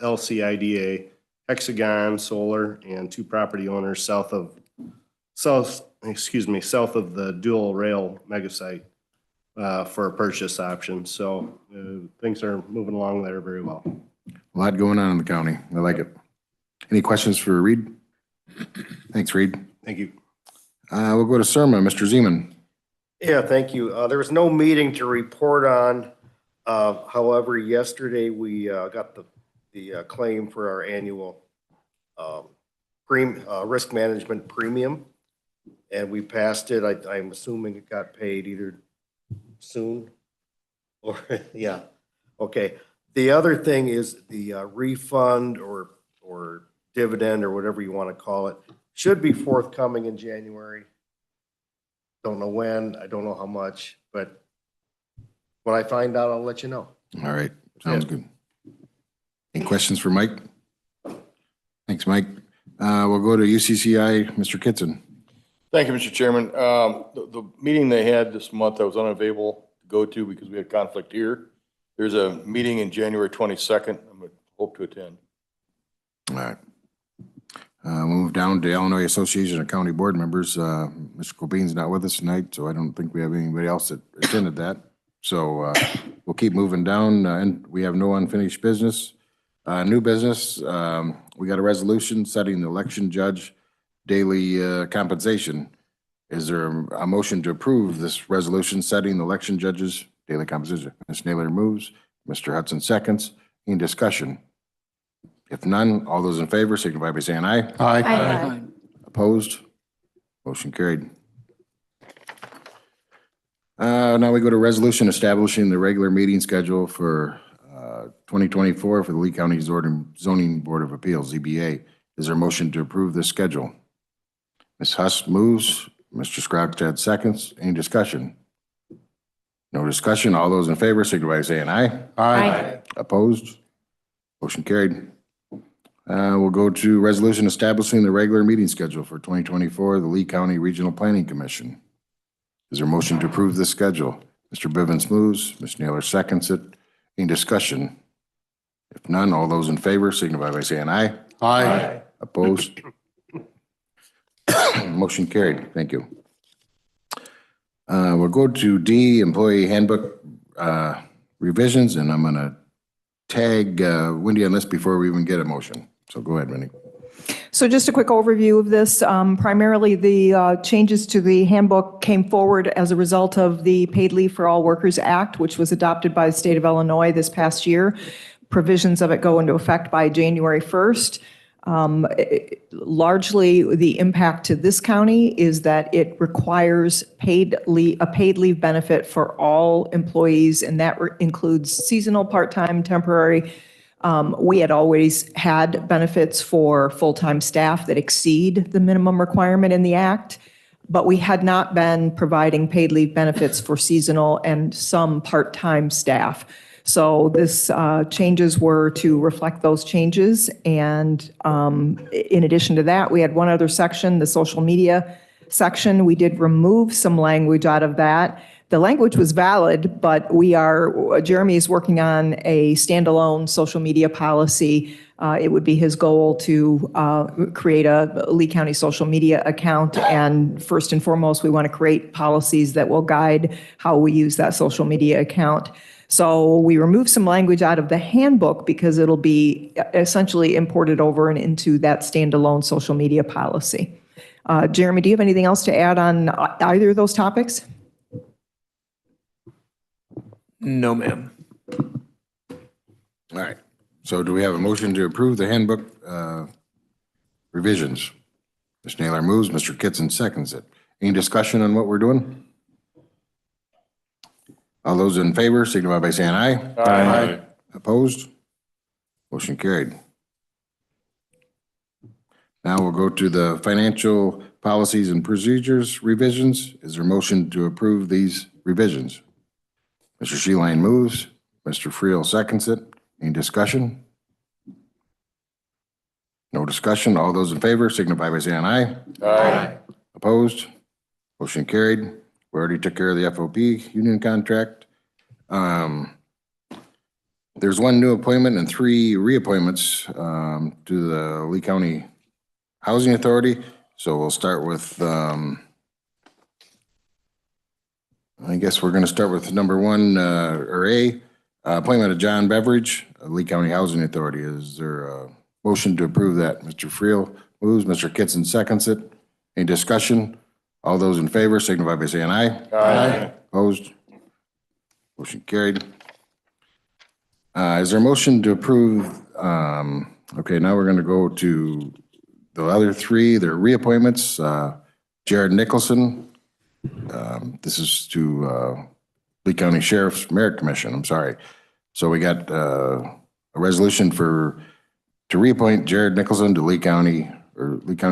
LCIDA, Hexagon Solar, and 2 property owners south of the dual rail megasite for a purchase option. So things are moving along there very well. A lot going on in the county. I like it. Any questions for Reed? Thanks, Reed. Thank you. We'll go to Surma, Mr. Zeman. Yeah, thank you. There was no meeting to report on. However, yesterday we got the claim for our annual risk management premium, and we passed it. I'm assuming it got paid either soon or, yeah. Okay. The other thing is the refund or dividend or whatever you want to call it should be forthcoming in January. Don't know when, I don't know how much, but when I find out, I'll let you know. All right, sounds good. Any questions for Mike? Thanks, Mike. We'll go to UCCI, Mr. Kitson. Thank you, Mr. Chairman. The meeting they had this month, I was unavailable to go to because we had conflict here. There's a meeting in January 22nd. I'm going to hope to attend. All right. We'll move down to Illinois Association of County Board Members. Mr. Cobain's not with us tonight, so I don't think we have anybody else that attended that. So we'll keep moving down, and we have no unfinished business. New business, we got a resolution setting the election judge daily compensation. Is there a motion to approve this resolution setting the election judge's daily compensation? Ms. Naylor moves, Mr. Hudson seconds. Any discussion? If none, all those in favor signify by saying aye. Aye. Opposed? Motion carried. Now we go to resolution establishing the regular meeting schedule for 2024 for the Lee County Zoning Board of Appeals, ZBA. Is there a motion to approve this schedule? Ms. Huss moves, Mr. Scrogstad seconds. Any discussion? No discussion. All those in favor signify by saying aye. Aye. Opposed? Motion carried. We'll go to resolution establishing the regular meeting schedule for 2024, the Lee County Regional Planning Commission. Is there a motion to approve this schedule? Mr. Bivens moves, Ms. Naylor seconds it. Any discussion? If none, all those in favor signify by saying aye. Aye. Opposed? Motion carried. Thank you. We'll go to D, Employee Handbook revisions, and I'm going to tag Wendy on this before we even get a motion. So go ahead, Wendy. So just a quick overview of this. Primarily, the changes to the handbook came forward as a result of the Paid Leave for All Workers Act, which was adopted by the state of Illinois this past year. Provisions of it go into effect by January 1st. Largely, the impact to this county is that it requires a paid leave benefit for all employees, and that includes seasonal, part-time, temporary We had always had benefits for full-time staff that exceed the minimum requirement in the act, but we had not been providing paid leave benefits for seasonal and some part-time staff. So this changes were to reflect those changes. And in addition to that, we had one other section, the social media section. We did remove some language out of that. The language was valid, but Jeremy is working on a standalone social media policy. It would be his goal to create a Lee County social media account. And first and foremost, we want to create policies that will guide how we use that social media account. So we removed some language out of the handbook because it'll be essentially imported over and into that standalone social media policy. Jeremy, do you have anything else to add on either of those topics? No, ma'am. All right. So do we have a motion to approve the handbook revisions? Ms. Naylor moves, Mr. Kitson seconds it. Any discussion on what we're doing? All those in favor signify by saying aye. Aye. Opposed? Motion carried. Now we'll go to the financial policies and procedures revisions. Is there a motion to approve these revisions? Mr. Sheeline moves, Mr. Friel seconds it. Any discussion? No discussion. All those in favor signify by saying aye. Aye. Opposed? Motion carried. We already took care of the FOP union contract. There's one new appointment and 3 reappointments to the Lee County Housing Authority. So we'll start with, I guess we're going to start with number 1, or A, appointment of John Beveridge, Lee County Housing Authority. Is there a motion to approve that? Mr. Friel moves, Mr. Kitson seconds it. Any discussion? All those in favor signify by saying aye. Aye. Opposed? Motion carried. Is there a motion to approve? Okay, now we're going to go to the other 3. They're reappointments. Jared Nicholson. This is to Lee County Sheriff's Merit Commission. I'm sorry. So we got a resolution to reappoint Jared Nicholson to Lee County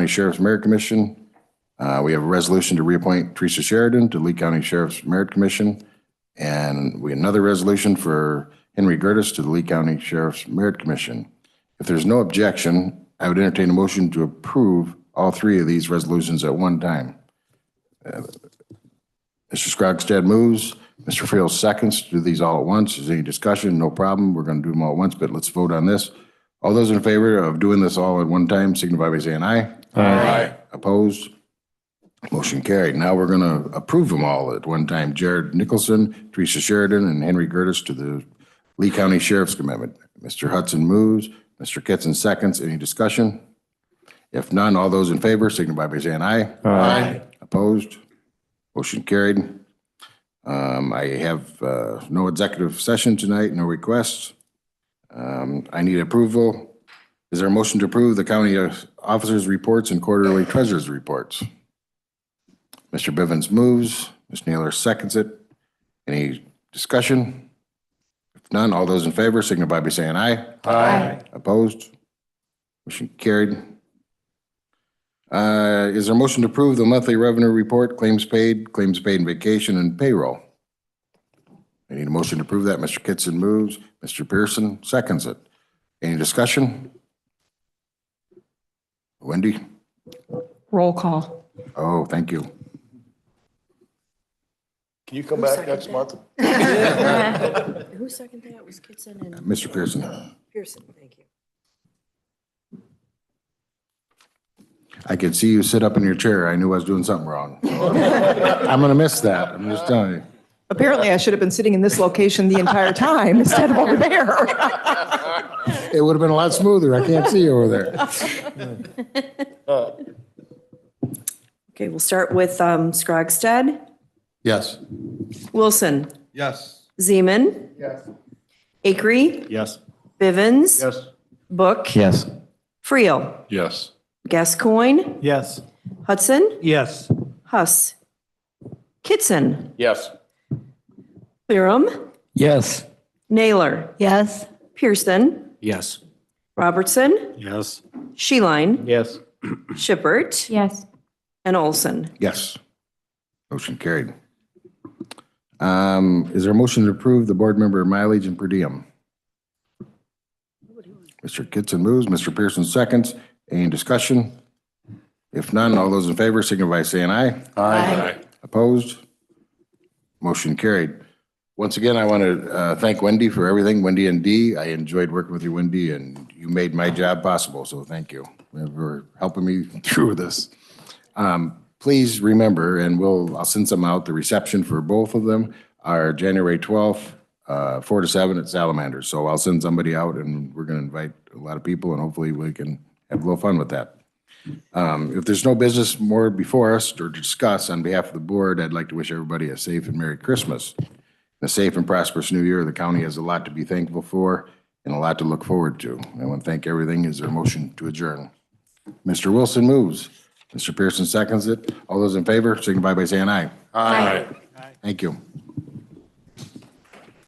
Sheriff's Merit Commission. We have a resolution to reappoint Teresa Sheridan to Lee County Sheriff's Merit Commission. And we have another resolution for Henry Gertis to the Lee County Sheriff's Merit Commission. If there's no objection, I would entertain a motion to approve all 3 of these resolutions at one time. Mr. Scrogstad moves. Mr. Friel seconds to do these all at once. Is there any discussion? No problem. We're going to do them all at once, but let's vote on this. All those in favor of doing this all at one time signify by saying aye. Aye. Opposed? Motion carried. Now we're going to approve them all at one time. Jared Nicholson, Teresa Sheridan, and Henry Gertis to the Lee County Sheriff's Commitment. Mr. Hudson moves. Mr. Kitson seconds. Any discussion? If none, all those in favor signify by saying aye. Aye. Opposed? Motion carried. I have no executive session tonight, no requests. I need approval. Is there a motion to approve the county officers' reports and quarterly treasurer's reports? Mr. Bivens moves. Ms. Naylor seconds it. Any discussion? If none, all those in favor signify by saying aye. Aye. Opposed? Motion carried. Is there a motion to approve the monthly revenue report, claims paid in vacation, and payroll? I need a motion to approve that. Mr. Kitson moves. Mr. Pearson seconds it. Any discussion? Wendy? Roll call. Oh, thank you. Can you come back next month? Who seconded that? Was Kitson and Mr. Pearson. Pearson? Thank you. I could see you sit up in your chair. I knew I was doing something wrong. I'm going to miss that. I'm just telling you. Apparently, I should have been sitting in this location the entire time instead of over there. It would have been a lot smoother. I can't see you over there. Okay, we'll start with Scrogstad, Yes. Wilson, Yes. Zeman. Yes. Akery, Yes. Bivens. Yes. Book. Yes. Friel, Yes. Gascoigne, Yes. Hudson, Yes. Huss, Kitson, Yes. Byram, Yes. Naylor, Yes. Pearson, Yes. Robertson, Yes. Sheline, Yes. Shippert, Yes. and Olson. Yes. Motion carried. Is there a motion to approve the board member mileage and per diem? Mr. Kitson moves, Mr. Pearson seconds. Any discussion? If none, all those in favor signify by saying aye. Aye. Opposed? Motion carried. Once again, I want to thank Wendy for everything, Wendy and Dee. I enjoyed working with you, Wendy, and you made my job possible, so thank you for helping me through this. Please remember, and I'll send some out, the reception for both of them are January 12th, 4 to 7 at Salamanders. So I'll send somebody out, and we're going to invite a lot of people, and hopefully we can have a little fun with that. If there's no business more before us or to discuss on behalf of the board, I'd like to wish everybody a safe and Merry Christmas. A safe and prosperous New Year. The county has a lot to be thankful for and a lot to look forward to. I want to thank everything. Is there a motion to adjourn? Mr. Wilson moves. Mr. Pearson seconds it. All those in favor signify by saying aye. Aye. Thank you.